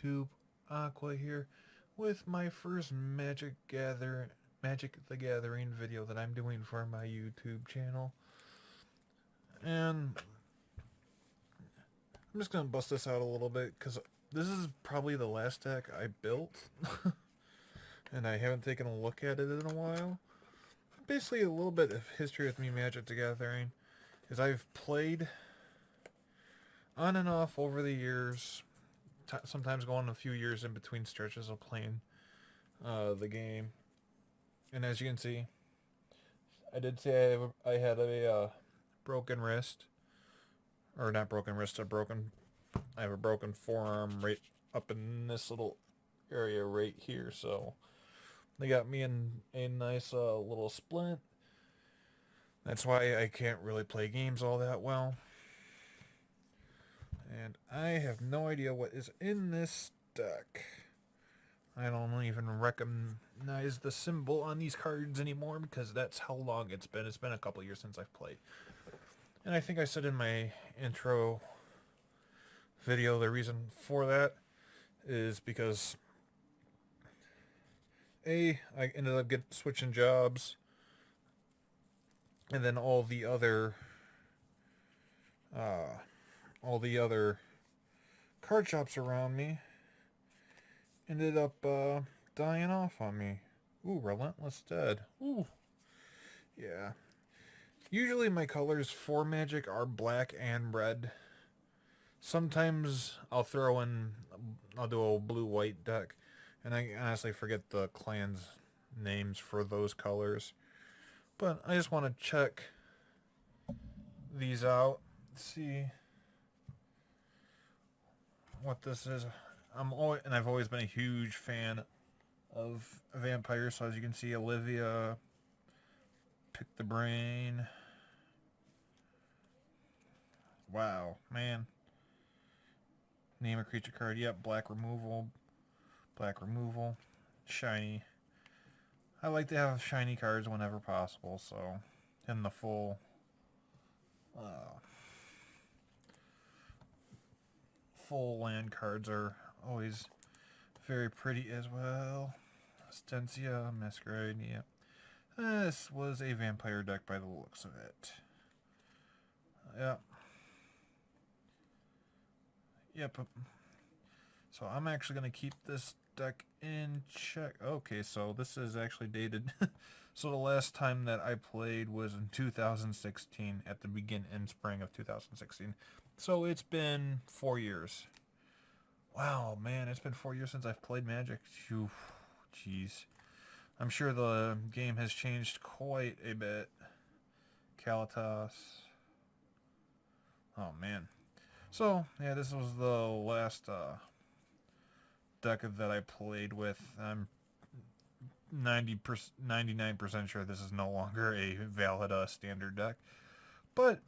YouTube, Aqua here, with my first Magic the Gathering video that I'm doing for my YouTube channel. And I'm just gonna bust this out a little bit because this is probably the last deck I built, and I haven't taken a look at it in a while. Basically, a little bit of history with me Magic the Gathering is I've played on and off over the years, sometimes going a few years in between stretches of playing the game. And as you can see, I did say I had a broken wrist, or not broken wrist, I have a broken forearm right up in this little area right here. So they got me in a nice little splint. That's why I can't really play games all that well. And I have no idea what is in this deck. I don't even recognize the symbol on these cards anymore because that's how long it's been. It's been a couple years since I've played. And I think I said in my intro video the reason for that is because I ended up switching jobs, and then all the other card shops around me ended up dying off on me. Ooh, Relentless Dead. Ooh. Yeah. Usually my colors for Magic are black and red. Sometimes I'll do a blue-white deck, and I honestly forget the clan's names for those colors. But I just want to check these out, see what this is. I've always been a huge fan of vampires, so as you can see, Olivia, Pick the Brain. Wow, man. Name a creature card. Yep, black removal. Shiny. I like to have shiny cards whenever possible, so. And the full land cards are always very pretty as well. Stensia, Masquerade, yep. This was a vampire deck by the looks of it. Yep. Yep. So I'm actually going to keep this deck in check. Okay, so this is actually dated. So the last time that I played was in 2016, at the in spring of 2016. So it's been 4 years. Wow, man, it's been 4 years since I've played Magic. Phew, jeez. I'm sure the game has changed quite a bit. Kalitas. Oh, man. So, yeah, this was the last deck that I played with. I'm 99% sure this is no longer a valid standard deck. But,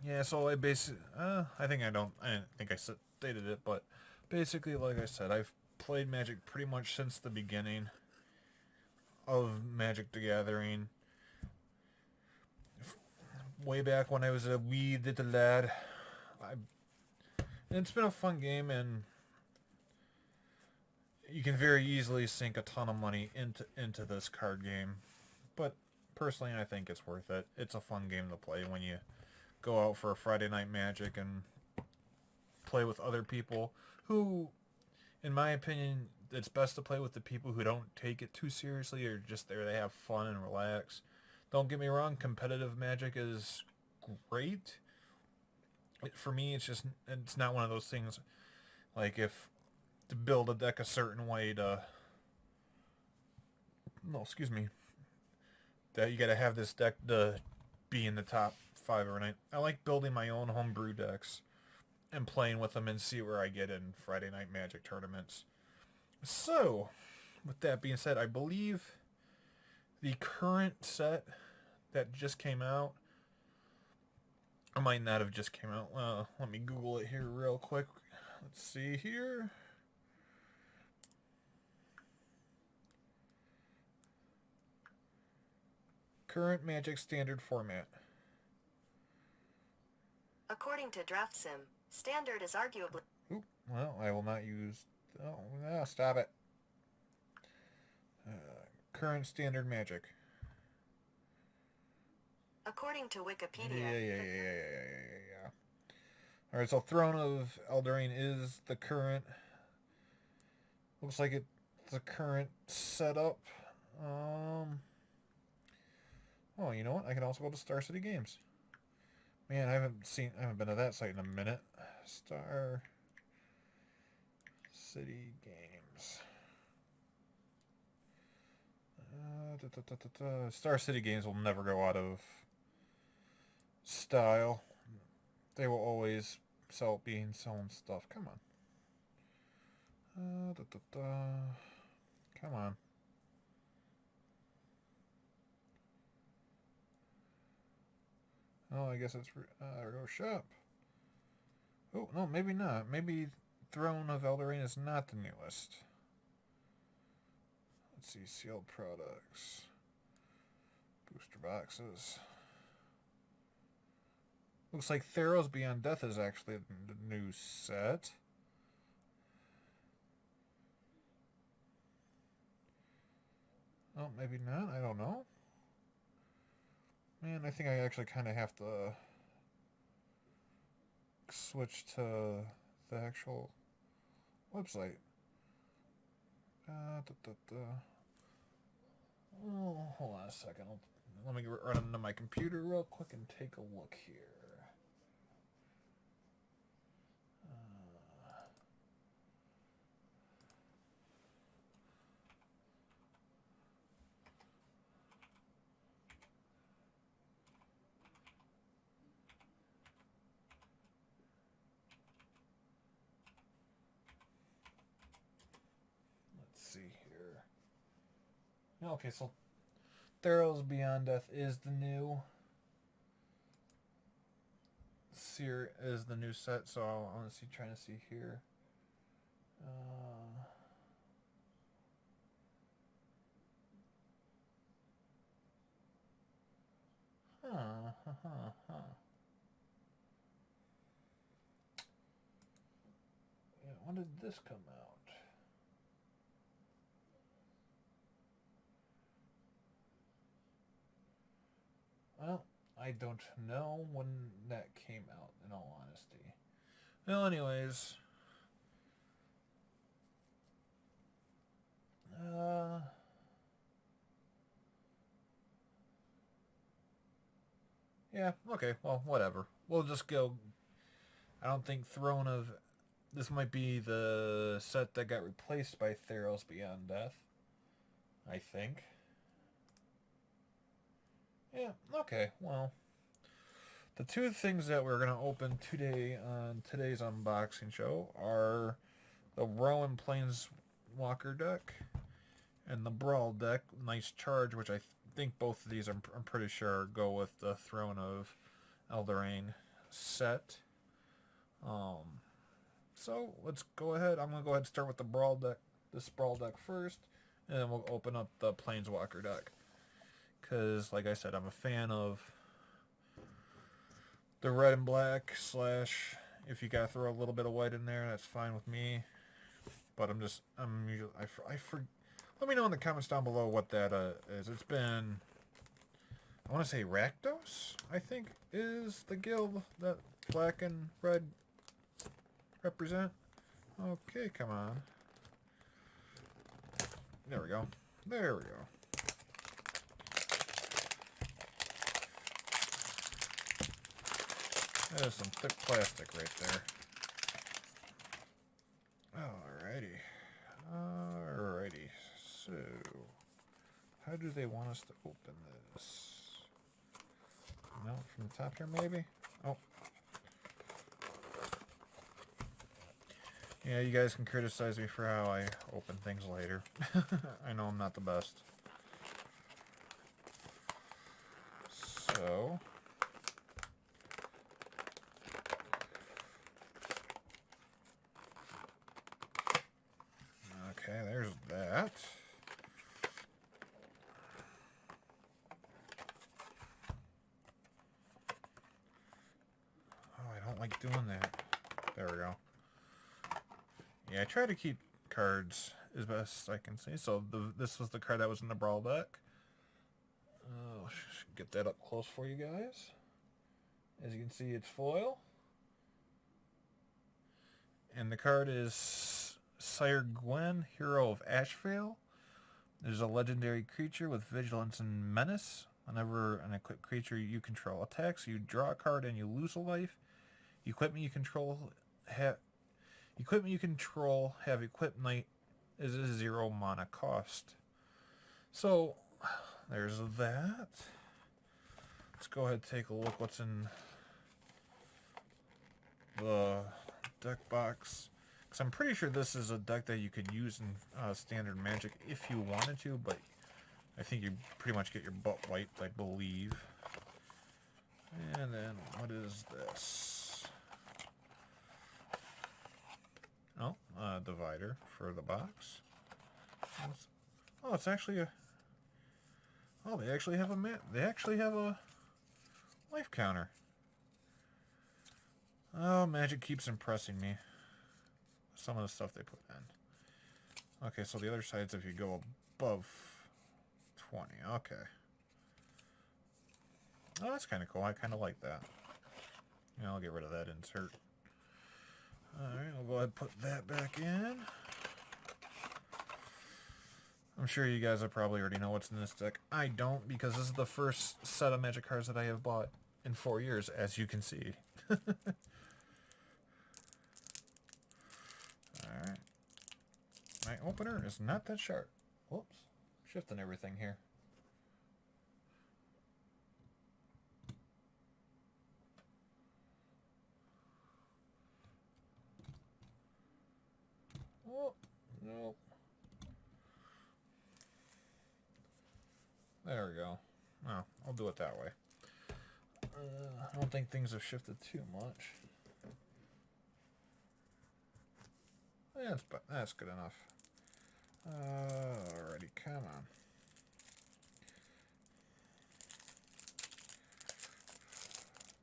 yeah, so I basically, I didn't think I stated it, but basically, like I said, I've played Magic pretty much since the beginning of Magic the Gathering. Way back when I was a wee little lad. It's been a fun game, and you can very easily sink a ton of money into this card game. But personally, I think it's worth it. It's a fun game to play when you go out for a Friday night Magic and play with other people who, in my opinion, it's best to play with the people who don't take it too seriously or just there to have fun and relax. Don't get me wrong, competitive Magic is great. For me, it's not one of those things like if to build a deck a certain way that you gotta have this deck to be in the top 5 or 9. I like building my own homebrew decks and playing with them and see where I get in Friday night Magic tournaments. So, with that being said, I believe the current set that just came out, or might not have just came out. Let me Google it here real quick. Let's see here. Current Magic Standard format. According to DraftSim, Standard is arguably... Ooh, Well, I will not use... Oh, no, stop it. Current standard magic. According to Wikipedia... Yeah. Alright, so Throne of Eldraine is the current... Looks like it's the current setup. Oh, you know what? I can also go to Star City Games. Man, I haven't been to that site in a minute. Star City Games. Star City Games will never go out of style. They will always selling stuff. Come on. Come on. Oh, I guess it's go shop. Oh, no, maybe not. Maybe Throne of Elderaine is not the newest. Let's see, sealed products. Booster boxes. Looks like Theros Beyond Death is actually the new set. Oh, maybe not. I don't know. Man, I think I actually kind of have to switch to the actual website. Oh, hold on a second. Let me run into my computer real quick and take a look here. Let's see here. Okay, so Theros Beyond Death is the new Seer is the new set, so I'll honestly trying to see here. Yeah, when did this come out? Well, I don't know when that came out, in all honesty. Well, anyways. Yeah, okay, well, whatever. We'll just go... I don't think Throne of... This might be the set that got replaced by Theros Beyond Death. I think. Yeah, okay, well... The two things that we're going to open today on today's unboxing show are the Rowan Planeswalker deck and the Brawl deck. Nice charge, which I think both of these I'm pretty sure go with the Throne of Elderaine set. So let's go ahead. I'm going to go ahead and start with the Brawl deck, this Brawl deck first, and then we'll open up the Planeswalker deck. Because, like I said, I'm a fan of the red and black / if you gotta throw a little bit of white in there, that's fine with me. But I'm usually let me know in the comments down below what that is. It's been, I want to say Rakdos, I think, is the guild that black and red represent. Okay, come on. There we go. There we go. That is some thick plastic right there. Alrighty. So, how do they want us to open this? No, from the top here maybe? Oh. Yeah, you guys can criticize me for how I open things later. I know I'm not the best. So... Okay, there's that. Oh, I don't like doing that. There we go. Yeah, I try to keep cards as best I can see. So this was the card that was in the Brawl deck. Get that up close for you guys. As you can see, it's foil. And the card is Sire Gwen, Hero of Ashvale. There's a legendary creature with Vigilance and Menace. Whenever an equipped creature you control attacks, you draw a card and you lose a life. Equipment you control have equipped knight is a 0 mana cost. So there's that. Let's go ahead and take a look what's in the deck box. Because I'm pretty sure this is a deck that you could use in standard Magic if you wanted to, but I think you pretty much get your butt wiped, I believe. And then what is this? Oh, divider for the box. Oh, it's actually a... Oh, they actually have a life counter. Oh, Magic keeps impressing me. Some of the stuff they put in. Okay, so the other side's if you go above 20. Okay. Oh, that's kind of cool. I kind of like that. Yeah, I'll get rid of that insert. Alright, I'll go ahead and put that back in. I'm sure you guys probably already know what's in this deck. I don't, because this is the first set of Magic cards that I have bought in 4 years, as you can see. Alright. My opener is not that sharp. Whoops. Shifting everything here. Oh, no. There we go. Oh, I'll do it that way. I don't think things have shifted too much. That's good enough. Alrighty, come on.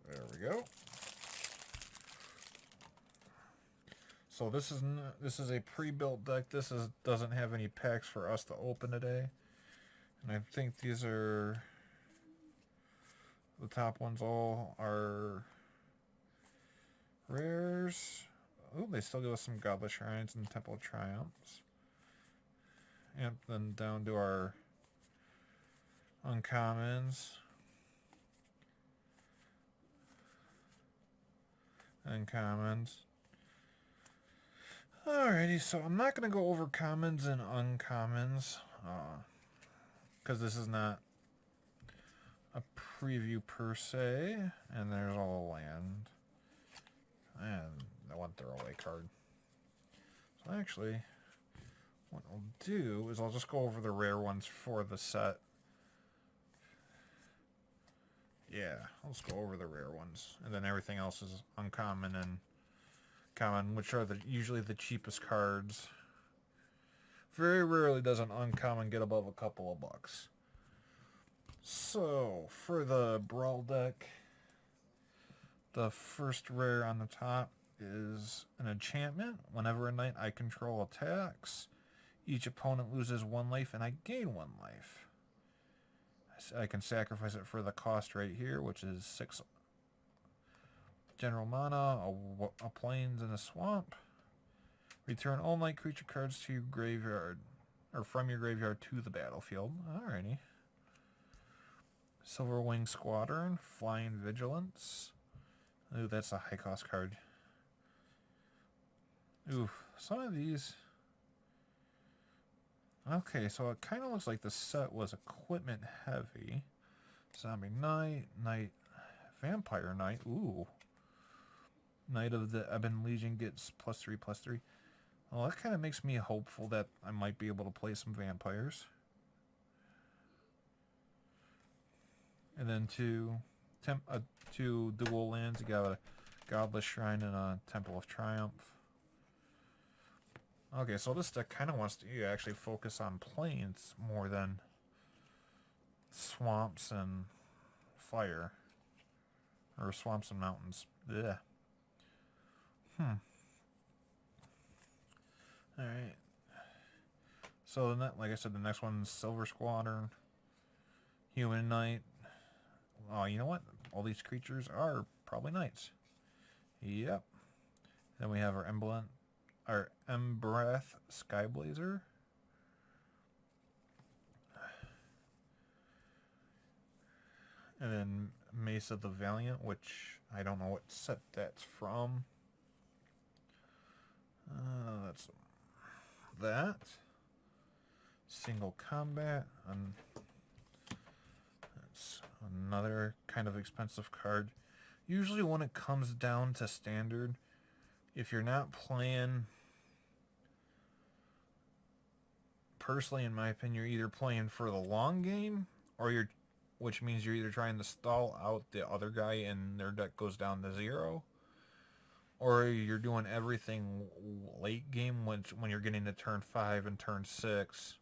There we go. So this is a pre-built deck. Doesn't have any packs for us to open today. And I think these are the top ones. All are rares. Oh, they still give us some Godless Shrines and Temple of Triumphs. And then down to our uncommons. Uncommons. Alrighty, so I'm not going to go over commons and uncommons. Because this is not a preview per se. And there's all the land. And the one throwaway card. So actually, what I'll do is I'll just go over the rare ones for the set. Yeah, I'll just go over the rare ones. And then everything else is uncommon and common, which are usually the cheapest cards. Very rarely does an uncommon get above a couple of bucks. So, for the Brawl deck, the first rare on the top is an enchantment. Whenever a knight I control attacks, each opponent loses 1 life and I gain 1 life. I can sacrifice it for the cost right here, which is 6 general mana, a plains, and a swamp. Return all knight creature cards to your graveyard, or from your graveyard to the battlefield. Alrighty. Silverwing Squadron, Flying Vigilance. Ooh, that's a high cost card. Ooh, some of these... Okay, so it kind of looks like the set was equipment heavy. Zombie Knight, Vampire Knight, ooh. Knight of the Ebon Legion gets +3/+3. Well, that kind of makes me hopeful that I might be able to play some vampires. And then two dual lands. You got a Godless Shrine and a Temple of Triumph. Okay, so this deck kind of wants to actually focus on plains more than swamps and fire. Or swamps and mountains. Yeah. Alright. So, like I said, the next one's Silver Squadron, Human Knight. Oh, you know what? All these creatures are probably knights. Yep. Then we have our Embrath Skyblazer. And then Mesa the Valiant, which I don't know what set that's from. That's that. Single combat. And that's another kind of expensive card. Usually when it comes down to standard, if you're not playing, personally in my opinion, you're either playing for the long game, or which means you're either trying to stall out the other guy and their deck goes down to 0, or you're doing everything late game when you're getting to turn 5 and turn 6.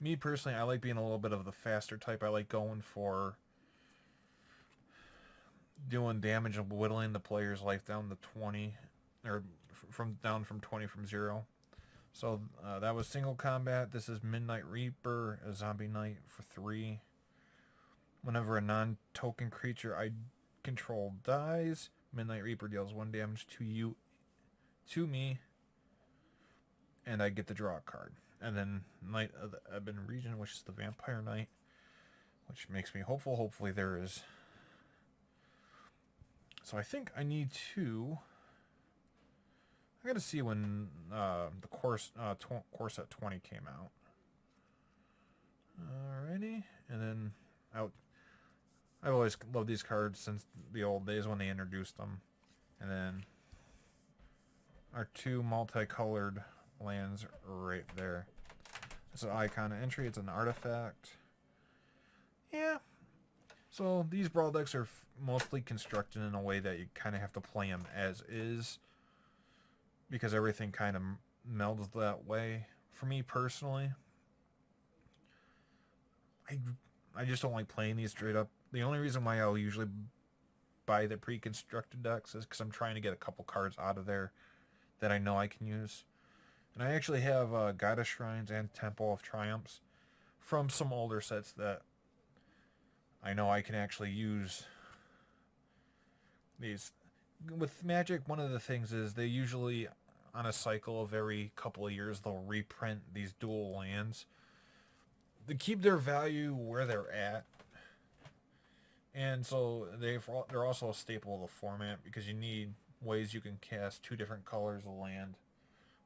Me personally, I like being a little bit of the faster type. I like going for doing damage and whittling the player's life down to 20, or down from 20 from 0. So that was single combat. This is Midnight Reaper, a zombie knight for 3. Whenever a non-token creature I control dies, Midnight Reaper deals 1 damage to me, and I get to draw a card. And then Knight of the Ebon Region, which is the Vampire Knight, which makes me hopeful. Hopefully there is. So I think I need to. I gotta see when the course at 20 came out. Alrighty, and then I've always loved these cards since the old days when they introduced them. And then our 2 multicolored lands right there. It's an icon of entry. It's an artifact. Yeah. So these brawl decks are mostly constructed in a way that you kind of have to play them as is, because everything kind of melds that way. For me personally, I just don't like playing these straight up. The only reason why I'll usually buy the pre-constructed decks is because I'm trying to get a couple cards out of there that I know I can use. And I actually have Goddess Shrines and Temple of Triumphs from some older sets that I know I can actually use these. With Magic, one of the things is they usually, on a cycle of every couple of years, they'll reprint these dual lands to keep their value where they're at. And so they're also a staple of the format, because you need ways you can cast 2 different colors of land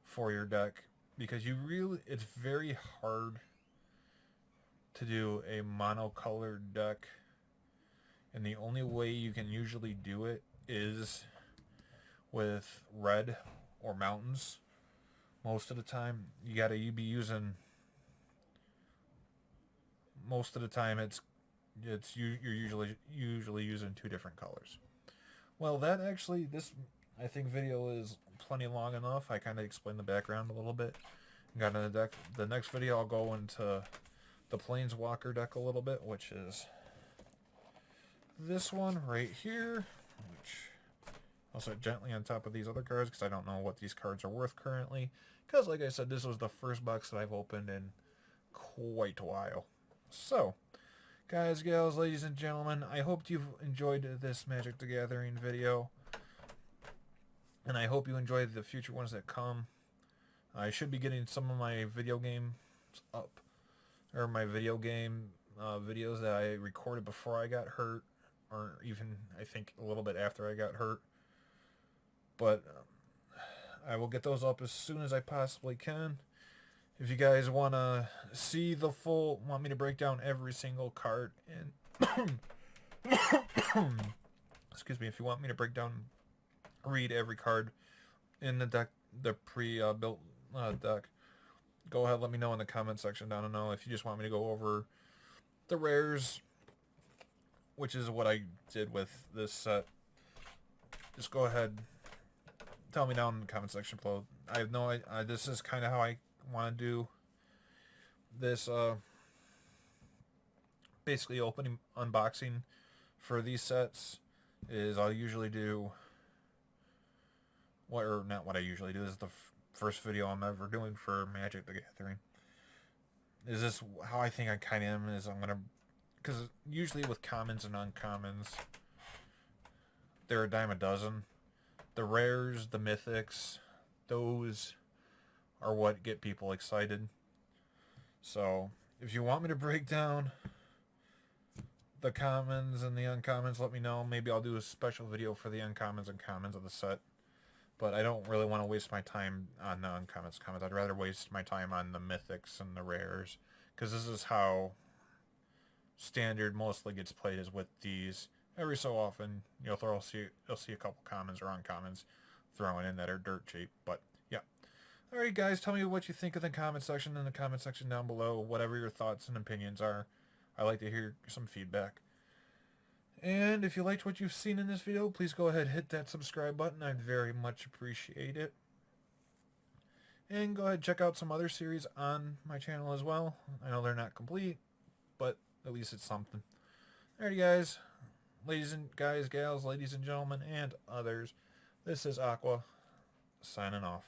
for your deck, because it's very hard to do a monocolored deck, and the only way you can usually do it is with red or mountains. Most of the time you're usually using 2 different colors. Well, this I think video is plenty long enough. I kind of explained the background a little bit. Got into the deck. The next video I'll go into the Planeswalker deck a little bit, which is this one right here, which I'll set gently on top of these other cards because I don't know what these cards are worth currently. Because, like I said, this was the first box that I've opened in quite a while. So, guys, gals, ladies and gentlemen, I hope you've enjoyed this Magic the Gathering video. And I hope you enjoy the future ones that come. I should be getting some of my video games up. Or my video game videos that I recorded before I got hurt. Or even, I think, a little bit after I got hurt. But I will get those up as soon as I possibly can. If you guys want to see want me to break down every single card, and excuse me, if you want me to read every card in the deck, the pre-built deck, go ahead, let me know in the comment section down below. If you just want me to go over the rares, which is what I did with this set, just go ahead, tell me down in the comment section below. I have no idea. This is kind of how I want to do this, basically unboxing for these sets. Is I'll usually do, not what I usually do, is first video I'm ever doing for Magic the Gathering. Is this how I think I kind of am? Is I'm gonna, because usually with commons and uncommons, they're a dime a dozen. The rares, the mythics, those are what get people excited. So if you want me to break down the commons and the uncommons, let me know. Maybe I'll do a special video for the uncommons and commons of the set. But I don't really want to waste my time on the uncommons commons. I'd rather waste my time on the mythics and the rares, because this is how standard mostly gets played, is with these. Every so often you'll see a couple commons or uncommons thrown in that are dirt cheap. But yeah. Alright guys, tell me what you think in the comment section, down below, whatever your thoughts and opinions are. I like to hear some feedback. And if you liked what you've seen in this video, please go ahead and hit that subscribe button. I'd very much appreciate it. And go ahead and check out some other series on my channel as well. I know they're not complete, but at least it's something. Alrighty guys, gals, ladies and gentlemen, and others. This is Aqua, signing off.